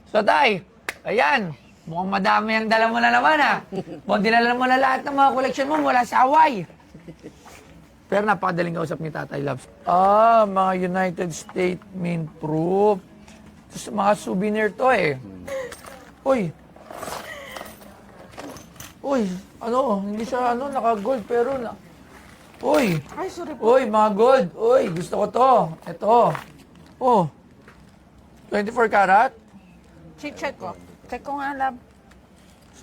So, Tay, ayan. Mukhang madami ang dala mo na naman, ha? Mukhang dinala mo na lahat ng mga collection mo mula sa Hawaii. Pero napakadaling kausap ni Tatay Labs. Mga United States Mint Proof. Tapos mga souvenir to, eh. Uy. Uy, hindi siya, naka-gold, pero na... Uy. Ay, sorry po. Uy, mga gold. Uy, gusto ko to. Ito. Oh. 24 karat? Check ko. Check ko nga, love.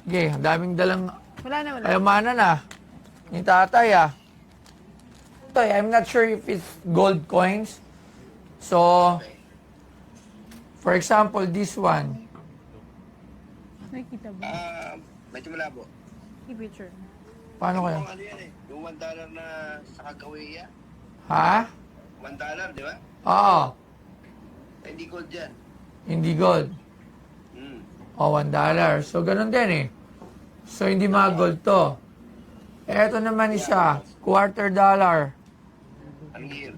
Sige, ang daming dalang Wala na, wala. kayamanan, ni Tatay, Tay, I'm not sure if it's gold coins. So, for example, this one. Nakikita ba? Medyo malabo. I-picture. Paano kaya? Yung ano yan eh, yung $1 na sa Kagawiya. Ha? $1, di ba? Oo. Hindi gold yan. Hindi gold. Hmm. $1. So, ganun din, eh. So, hindi mga gold to. Eto naman isa, $quarter. Anong year?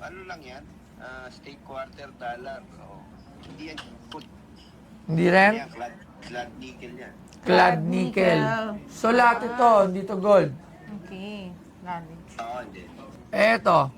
Ano lang yan? State $quarter. Oh. Hindi yan gold. Hindi rin? Yan, clad nickel yan. Clad nickel. So, lahat ito, hindi to gold. Okay. Knowledge. Oo, hindi. Eto,